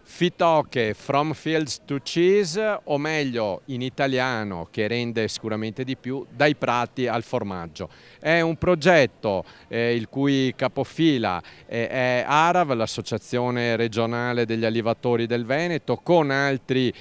Fitoche From Fields to Cheese, o meglio in italiano, che rende sicuramente di più, dai prati al formaggio. È un progetto il cui capofila è ARAV, l'Associazione Regionale degli Allevatori del Veneto, con altri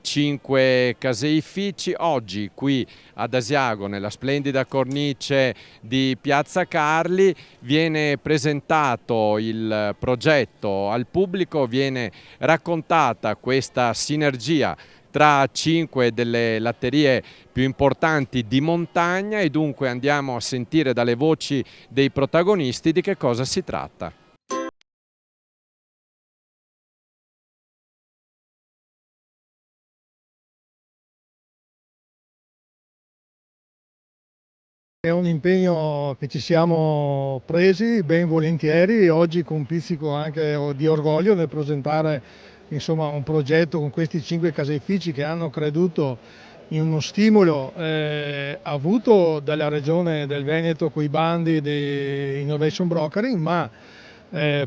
5 caseifici. Oggi qui ad Asiago, nella splendida cornice di Piazza Carli, viene presentato il progetto al pubblico, viene raccontata questa sinergia tra 5 delle latterie più importanti di montagna, e dunque andiamo a sentire dalle voci dei protagonisti di che cosa si tratta. È un impegno che ci siamo presi ben volentieri, oggi con un pizzico anche di orgoglio nel presentare un progetto con questi 5 caseifici che hanno creduto in uno stimolo avuto dalla Regione del Veneto con i bandi di Innovation Brokering, ma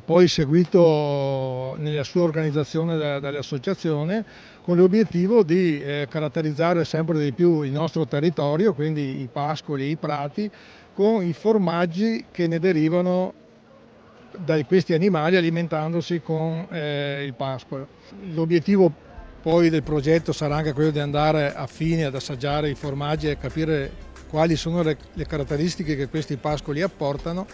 poi seguito nella sua organizzazione dall'associazione, con l'obiettivo di caratterizzare sempre di più il nostro territorio, quindi i pascoli, i prati, con i formaggi che ne derivano da questi animali alimentandosi con il pascolo. L'obiettivo poi del progetto sarà anche quello di andare a fine ad assaggiare i formaggi e capire quali sono le caratteristiche che questi pascoli apportano,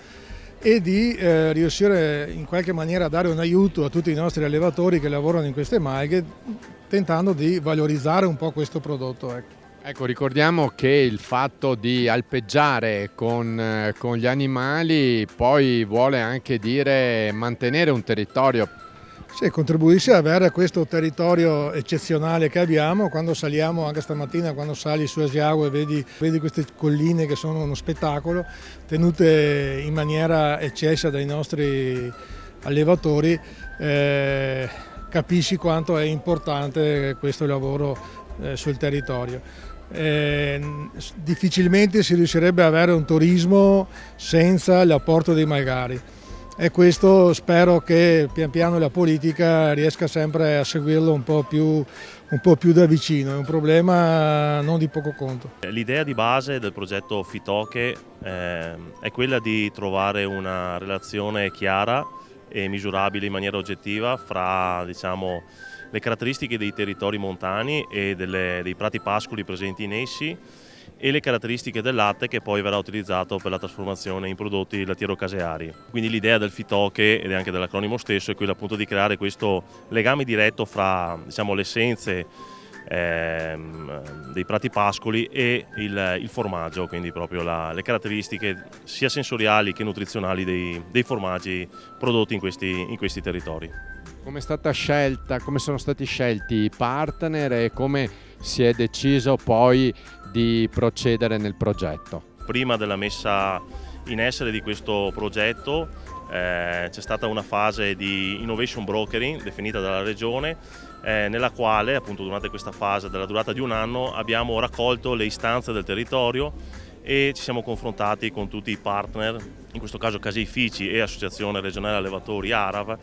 e di riuscire in qualche maniera a dare un aiuto a tutti i nostri allevatori che lavorano in queste malghe, tentando di valorizzare un po' questo prodotto. Ecco, ricordiamo che il fatto di alpeggiare con gli animali poi vuole anche dire mantenere un territorio. Sì, contribuisce ad avere questo territorio eccezionale che abbiamo. Quando saliamo, anche stamattina quando sali su Asiago e vedi queste colline che sono uno spettacolo, tenute in maniera eccessa dai nostri allevatori, capisci quanto è importante questo lavoro sul territorio. Difficilmente si riuscirebbe ad avere un turismo senza l'apporto dei malgari. E questo spero che pian piano la politica riesca sempre a seguirlo un po' più da vicino, è un problema non di poco conto. L'idea di base del progetto Fitoche è quella di trovare una relazione chiara e misurabile in maniera oggettiva fra, le caratteristiche dei territori montani e dei prati pascoli presenti in essi, e le caratteristiche del latte che poi verrà utilizzato per la trasformazione in prodotti lattiero-caseari. Quindi l'idea del Fitoche, ed anche dell'acronimo stesso, è quella appunto di creare questo legame diretto fra le essenze dei prati pascoli e il formaggio, quindi proprio le caratteristiche sia sensoriali che nutrizionali dei formaggi prodotti in questi territori. Come è stata scelta, come sono stati scelti i partner e come si è deciso poi di procedere nel progetto? Prima della messa in essere di questo progetto c'è stata una fase di innovation brokering definita dalla Regione, nella quale appunto durante questa fase della durata di un anno abbiamo raccolto le istanze del territorio e ci siamo confrontati con tutti i partner, in questo caso caseifici e Associazione Regionale Allevatori ARAV,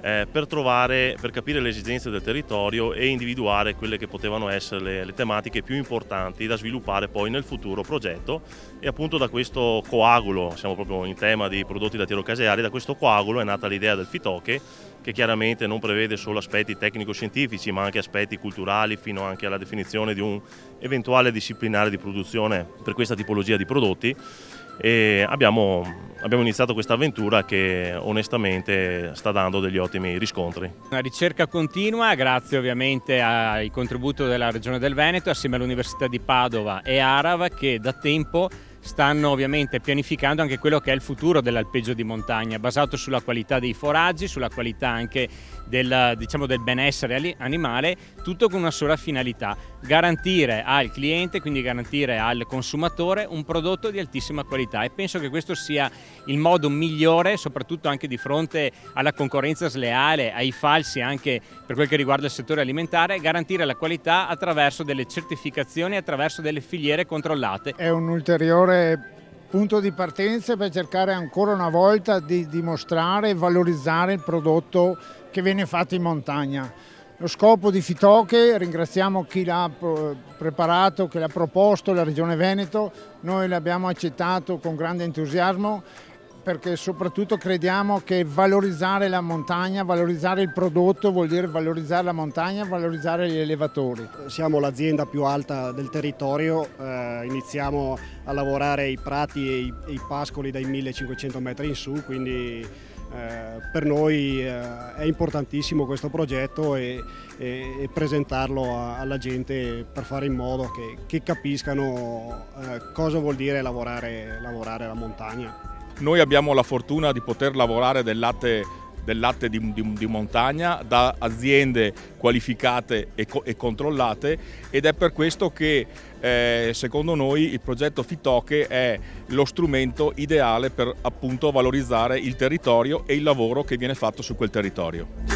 per capire le esigenze del territorio e individuare quelle che potevano essere le tematiche più importanti da sviluppare poi nel futuro progetto. E appunto da questo coagulo, siamo proprio in tema di prodotti lattiero-caseari, da questo coagulo è nata l'idea del Fitoche, che chiaramente non prevede solo aspetti tecnico-scientifici ma anche aspetti culturali, fino anche alla definizione di un eventuale disciplinare di produzione per questa tipologia di prodotti. E abbiamo iniziato questa avventura che onestamente sta dando degli ottimi riscontri. Una ricerca continua, grazie ovviamente al contributo della Regione del Veneto assieme all'Università di Padova e ARAV, che da tempo stanno ovviamente pianificando anche quello che è il futuro dell'alpeggio di montagna, basato sulla qualità dei foraggi, sulla qualità anche del benessere animale, tutto con una sola finalità: garantire al cliente, quindi garantire al consumatore, un prodotto di altissima qualità. E penso che questo sia il modo migliore, soprattutto anche di fronte alla concorrenza sleale, ai falsi anche per quel che riguarda il settore alimentare, garantire la qualità attraverso delle certificazioni, attraverso delle filiere controllate. È un ulteriore punto di partenza per cercare ancora una volta di dimostrare e valorizzare il prodotto che viene fatto in montagna. Lo scopo di Fitoche, ringraziamo chi l'ha preparato, che l'ha proposto, la Regione Veneto, noi l'abbiamo accettato con grande entusiasmo perché soprattutto crediamo che valorizzare la montagna, valorizzare il prodotto vuol dire valorizzare la montagna, valorizzare gli allevatori. Siamo l'azienda più alta del territorio, iniziamo a lavorare i prati e i pascoli dai 1500 metri in su, quindi per noi è importantissimo questo progetto e presentarlo alla gente per fare in modo che capiscano cosa vuol dire lavorare la montagna. Noi abbiamo la fortuna di poter lavorare del latte di montagna da aziende qualificate e controllate, ed è per questo che secondo noi il progetto Fitoche è lo strumento ideale per appunto valorizzare il territorio e il lavoro che viene fatto su quel territorio.